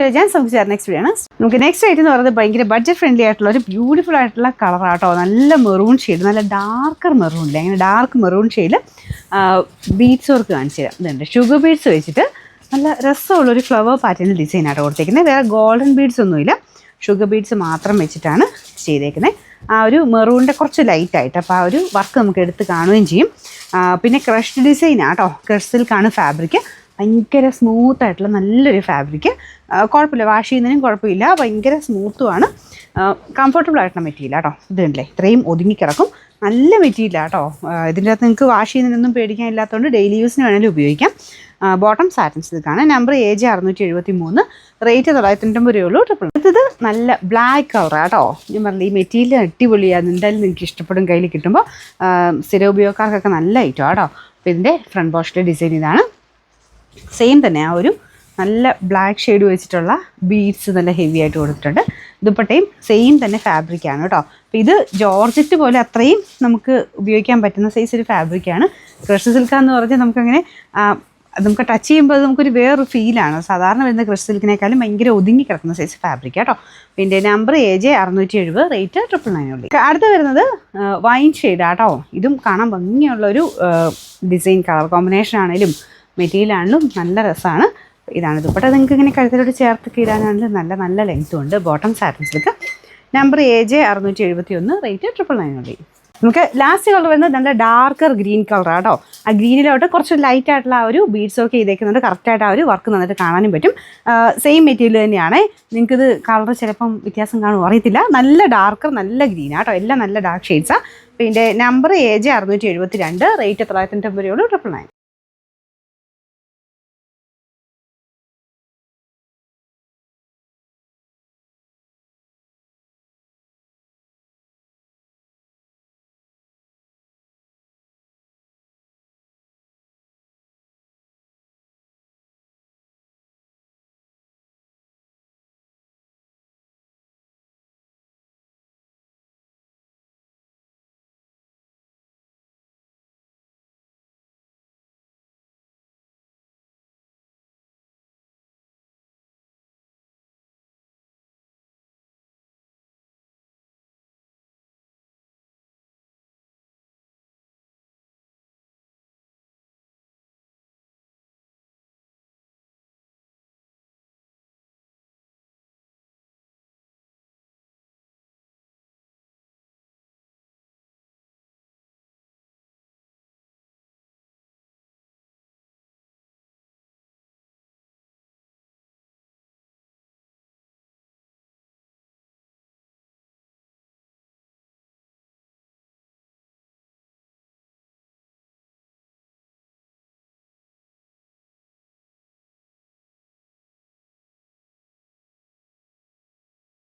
നമുക്ക് next video ആണ്. നമുക്ക് നെക്സ്റ്റ് ആയിട്ട് എന്ന് പറയുന്നത് ഭയങ്കര ബഡ്ജറ്റ് ഫ്രണ്ട്ലി ആയിട്ടുള്ള ഒരു ബ്യൂട്ടിഫുൾ ആയിട്ടുള്ള കളറാട്ടോ. നല്ല മെറൂൺ ഷെയ്ഡ്, നല്ല ഡാർക്കർ മെറൂൺ ഇല്ലേ, അങ്ങനെ ഡാർക്ക് മെറൂൺ ഷെയ്ഡിൽ ബീഡ്സ് വർക്ക് കാണിച്ചു തരാം. ഇതുണ്ട് ഷുഗർ ബീഡ്സ് വെച്ചിട്ട് നല്ല രസമുള്ളൊരു ഫ്ലവർ പാറ്റേണിൽ ഡിസൈൻ ആട്ടോ കൊടുത്തേക്കുന്നത്. വേറെ ഗോൾഡൻ ബീഡ്സ് ഒന്നുമില്ല, ഷുഗർ ബീഡ്സ് മാത്രം വെച്ചിട്ടാണ് ചെയ്തേക്കുന്നത്. ആ ഒരു മെറൂണിൻ്റെ കുറച്ച് ലൈറ്റായിട്ട്, അപ്പോൾ ആ ഒരു വർക്ക് നമുക്ക് എടുത്ത് കാണുകയും ചെയ്യും. പിന്നെ ക്രഷ്ഡ് ഡിസൈനാണ് കേട്ടോ, ക്രഷ് സിൽക്കാണ് ഫാബ്രിക്. ഭയങ്കര സ്മൂത്തായിട്ടുള്ള നല്ലൊരു ഫാബ്രിക്, കുഴപ്പമില്ല, വാഷ് ചെയ്യുന്നതിനും കുഴപ്പമില്ല, ഭയങ്കര സ്മൂത്തുമാണ്, കംഫർട്ടബിൾ ആയിട്ടുള്ള മെറ്റീരിയൽ കേട്ടോ. ഇതുണ്ടല്ലേ ഇത്രയും ഒതുങ്ങിക്കിടക്കും, നല്ല മെറ്റീരിയൽ കേട്ടോ. ഇതിൻ്റെ അകത്ത് നിങ്ങൾക്ക് വാഷ് ചെയ്യുന്നതിനൊന്നും പേടിക്കാനില്ലാത്തതുകൊണ്ട് ഡെയിലി യൂസിന് വേണമെങ്കിലും ഉപയോഗിക്കാം. ബോട്ടം സാറ്റിൻ സിൽക്കാണ്. നമ്പർ AJ 673, റേറ്റ് 990 രൂപയുള്ളൂ. അടുത്തത് നല്ല ബ്ലാക്ക് കളറാണ് കേട്ടോ. ഞാൻ പറഞ്ഞത് ഈ മെറ്റീരിയൽ അടിപൊളിയാണ്, എന്തായാലും നിങ്ങൾക്ക് ഇഷ്ടപ്പെടും. കയ്യിൽ കിട്ടുമ്പോൾ സ്ഥിര ഉപയോഗക്കാർക്കൊക്കെ നല്ല ഐറ്റം കേട്ടോ. അപ്പോൾ ഇതിൻ്റെ ഫ്രണ്ട് പോർഷൻ്റെ ഡിസൈൻ ഇതാണ്. സെയിം തന്നെ ആ ഒരു നല്ല ബ്ലാക്ക് ഷെയ്ഡ് വെച്ചിട്ടുള്ള ബീഡ്സ് നല്ല ഹെവി ആയിട്ട് കൊടുത്തിട്ടുണ്ട്. ദുപ്പട്ടയും സെയിം തന്നെ ഫാബ്രിക്കാണ് കേട്ടോ. അപ്പോൾ ഇത് ജോർജറ്റ് പോലെ അത്രയും നമുക്ക് ഉപയോഗിക്കാൻ പറ്റുന്ന സൈസ് ഒരു ഫാബ്രിക്കാണ്. ക്രഷ് സിൽക്കാന്ന് പറഞ്ഞാൽ നമുക്കങ്ങനെ നമുക്ക് ടച്ച് ചെയ്യുമ്പോൾ അത് നമുക്കൊരു വേറൊരു ഫീലാണ്. സാധാരണ വരുന്ന ക്രഷ് സിൽക്കിനേക്കാളും ഭയങ്കര ഒതുങ്ങി കിടക്കുന്ന സൈസ് ഫാബ്രിക് കേട്ടോ. പിന്നെ നമ്പർ AJ 670, റേറ്റ് 999. അടുത്ത് വരുന്നത് വൈൻ ഷെയ്ഡാണ് കേട്ടോ. ഇതും കാണാൻ ഭംഗിയുള്ളൊരു ഡിസൈൻ, കളർ കോമ്പിനേഷൻ ആണെങ്കിലും മെറ്റീരിയൽ ആണെങ്കിലും നല്ല രസമാണ്. ഇതാണ് ദുപ്പട്ട. നിങ്ങൾക്ക് ഇങ്ങനെ കഴുത്തിലോട്ട് ചേർത്തൊക്കെ ഇടാനാണെങ്കിലും നല്ല നല്ല ലെങ്ത്തും ഉണ്ട്. Bottom satin silk. Number AJ 671, rate 999. നമുക്ക് ലാസ്റ്റ് കളർ വരുന്നത് നല്ല ഡാർക്കർ ഗ്രീൻ കളറാണ് കേട്ടോ. ആ ഗ്രീനിലോട്ട് കുറച്ച് ലൈറ്റ് ആയിട്ടുള്ള ആ ഒരു ബീഡ്സ് ഒക്കെ ചെയ്തേക്കുന്നുണ്ട്. കറക്റ്റായിട്ട് ആ ഒരു വർക്ക് നന്നായിട്ട് കാണാനും പറ്റും. സെയിം മെറ്റീരിയൽ തന്നെയാണ്. നിങ്ങൾക്കിത് കളർ ചിലപ്പം വ്യത്യാസം കാണുമോ അറിയത്തില്ല. നല്ല ഡാർക്കർ, നല്ല ഗ്രീനാണ് കേട്ടോ. എല്ലാം നല്ല ഡാർക്ക് ഷെയ്ഡ്സാണ്. പിന്നെ നമ്പർ AJ 672, റേറ്റ് 990 രൂപയുള്ളൂ. 999.